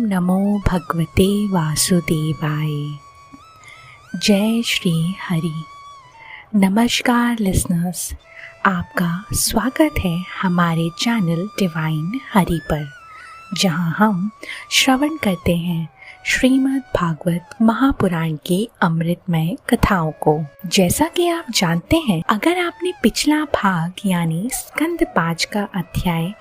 नमो भगवते वासुदेवाय। जय श्री हरि। नमस्कार लिसनर्स, आपका स्वागत है हमारे चैनल डिवाइन हरि पर, जहां हम श्रवण करते हैं श्रीमद् भागवत महापुराण की अमृतमय कथाओं को। जैसा कि आप जानते हैं, अगर आपने पिछला भाग यानी स्कंद 5 का अध्याय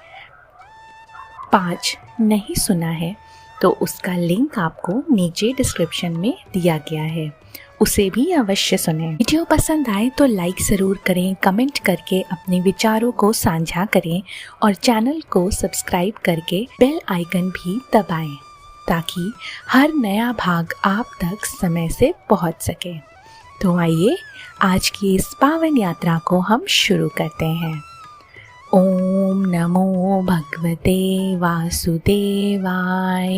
5 नहीं सुना है तो उसका लिंक आपको नीचे डिस्क्रिप्शन में दिया गया है, उसे भी अवश्य सुनें। वीडियो पसंद आए तो लाइक ज़रूर करें, कमेंट करके अपने विचारों को साझा करें और चैनल को सब्सक्राइब करके बेल आइकन भी दबाएं ताकि हर नया भाग आप तक समय से पहुंच सके। तो आइए आज की इस पावन यात्रा को हम शुरू करते हैं। ओम नमो भगवते वासुदेवाय।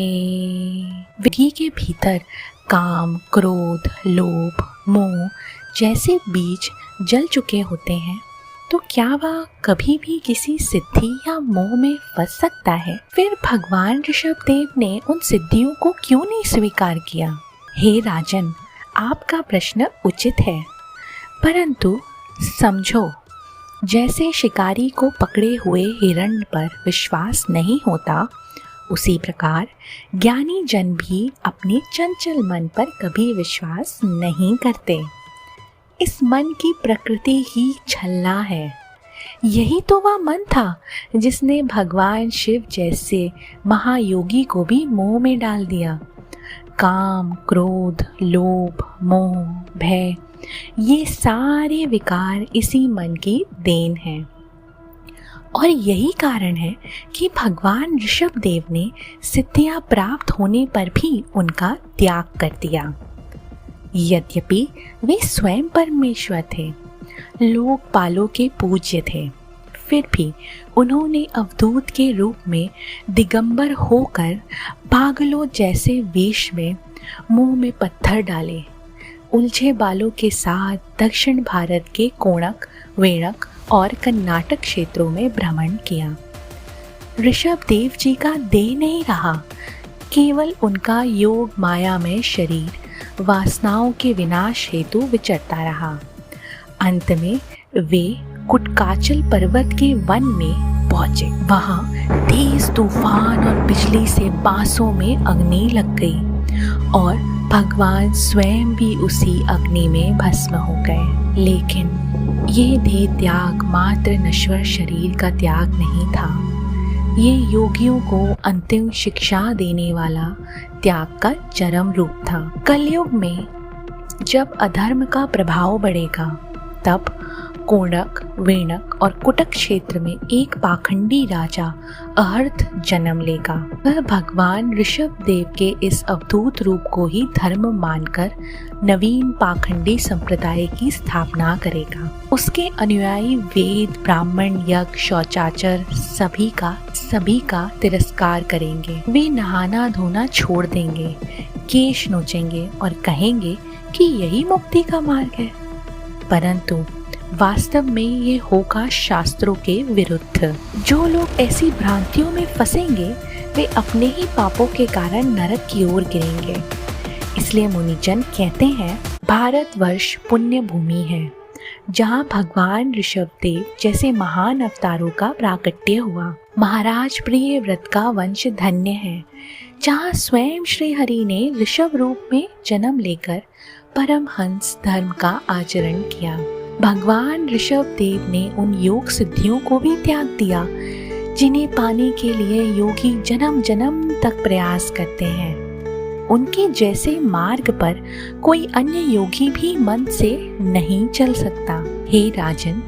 विधि के भीतर काम, क्रोध, लोभ, मोह जैसे बीज जल चुके होते हैं तो क्या वह कभी भी किसी सिद्धि या मोह में फंस सकता है? फिर भगवान ऋषभ देव ने उन सिद्धियों को क्यों नहीं स्वीकार किया? हे राजन, आपका प्रश्न उचित है, परंतु समझो, जैसे शिकारी को पकड़े हुए हिरण पर विश्वास नहीं होता, उसी प्रकार ज्ञानी जन भी अपने चंचल मन पर कभी विश्वास नहीं करते। इस मन की प्रकृति ही छलना है। यही तो वह मन था जिसने भगवान शिव जैसे महायोगी को भी मोह में डाल दिया। काम, क्रोध, लोभ, मोह, भय, ये सारे विकार इसी मन की देन हैं। और यही कारण है कि भगवान ऋषभ देव ने सिद्धियां प्राप्त होने पर भी उनका त्याग कर दिया। यद्यपि वे स्वयं परमेश्वर थे, लोकपालों के पूज्य थे, फिर भी उन्होंने अवधूत के रूप में दिगंबर होकर पागलों जैसे वेश में मुंह में पत्थर डाले, उलझे बालों के साथ दक्षिण भारत के कोणक, वेणक और कर्नाटक क्षेत्रों में भ्रमण किया। ऋषभ देव जी का देह नहीं रहा, केवल उनका योग मायामय शरीर वासनाओं के विनाश हेतु विचरता रहा। अंत में वे कुटकाचल पर्वत के वन में पहुंचे। वहां तेज तूफान और बिजली से बांसों में अग्नि लग गई और भगवान स्वयं भी उसी अग्नि में भस्म हो गए। लेकिन ये देह त्याग मात्र नश्वर शरीर का त्याग नहीं था, ये योगियों को अंतिम शिक्षा देने वाला त्याग का चरम रूप था। कलयुग में जब अधर्म का प्रभाव बढ़ेगा, तब कोणक, वेणक और कुटक क्षेत्र में एक पाखंडी राजा अहर्त जन्म लेगा। वह भगवान ऋषभ देव के इस अवधूत रूप को ही धर्म मानकर नवीन पाखंडी संप्रदाय की स्थापना करेगा। उसके अनुयायी वेद, ब्राह्मण, यज्ञ, शौचाचार सभी का तिरस्कार करेंगे। वे नहाना धोना छोड़ देंगे, केश नोचेंगे और कहेंगे कि यही मुक्ति का मार्ग है, परंतु वास्तव में ये होगा शास्त्रों के विरुद्ध। जो लोग ऐसी भ्रांतियों में फंसेंगे वे अपने ही पापों के कारण नरक की ओर गिरेंगे। इसलिए मुनिजन कहते हैं, भारतवर्ष पुण्य भूमि है जहाँ भगवान ऋषभ देव जैसे महान अवतारों का प्राकट्य हुआ। महाराज प्रिय व्रत का वंश धन्य है, जहाँ स्वयं श्री हरि ने ऋषभ रूप में जन्म लेकर परमहंस धर्म का आचरण किया। भगवान ऋषभ देव ने उन योग सिद्धियों को भी त्याग दिया जिन्हें पाने के लिए योगी जन्म जन्म तक प्रयास करते हैं। उनके जैसे मार्ग पर कोई अन्य योगी भी मन से नहीं चल सकता। हे राजन,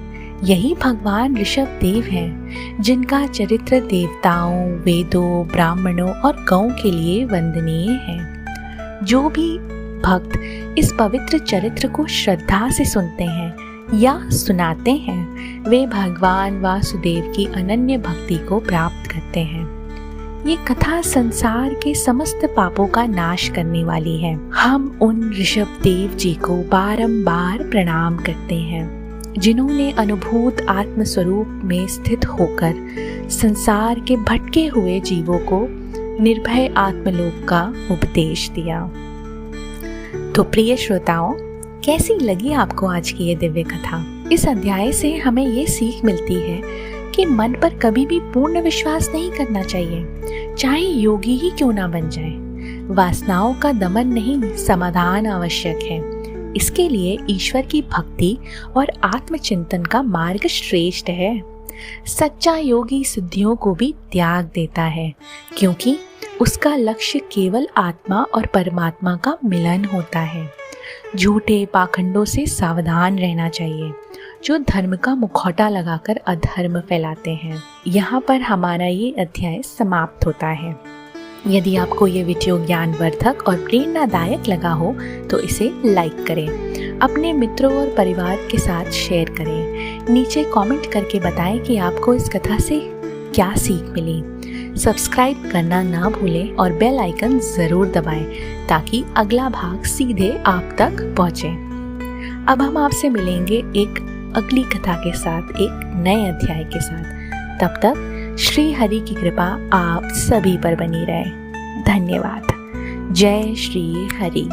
यही भगवान ऋषभ देव हैं जिनका चरित्र देवताओं, वेदों, ब्राह्मणों और गौ के लिए वंदनीय है। जो भी भक्त इस पवित्र चरित्र को श्रद्धा से सुनते हैं या सुनाते हैं, वे भगवान वासुदेव की अनन्य भक्ति को प्राप्त करते हैं। ये कथा संसार के समस्त पापों का नाश करने वाली है। हम उन ऋषभ देव जी को बारंबार प्रणाम करते हैं जिन्होंने अनुभूत आत्म स्वरूप में स्थित होकर संसार के भटके हुए जीवों को निर्भय आत्मलोक का उपदेश दिया। तो प्रिय श्रोताओं, कैसी लगी आपको आज की ये दिव्य कथा? इस अध्याय से हमें ये सीख मिलती है कि मन पर कभी भी पूर्ण विश्वास नहीं करना चाहिए, चाहे योगी ही क्यों ना बन जाए। वासनाओं का दमन नहीं, समाधान आवश्यक है। इसके लिए ईश्वर की भक्ति और आत्मचिंतन का मार्ग श्रेष्ठ है। सच्चा योगी सिद्धियों को भी त्याग देता है, क्योंकि उसका लक्ष्य केवल आत्मा और परमात्मा का मिलन होता है। झूठे पाखंडों से सावधान रहना चाहिए, जो धर्म का मुखौटा लगाकर अधर्म फैलाते हैं। यहाँ पर हमारा ये अध्याय समाप्त होता है। यदि आपको ये वीडियो ज्ञानवर्धक और प्रेरणादायक लगा हो तो इसे लाइक करें, अपने मित्रों और परिवार के साथ शेयर करें। नीचे कमेंट करके बताएं कि आपको इस कथा से क्या सीख मिली। सब्सक्राइब करना ना भूलें और बेल आइकन ज़रूर दबाएं ताकि अगला भाग सीधे आप तक पहुँचे। अब हम आपसे मिलेंगे एक अगली कथा के साथ, एक नए अध्याय के साथ। तब तक श्री हरि की कृपा आप सभी पर बनी रहे। धन्यवाद। जय श्री हरि।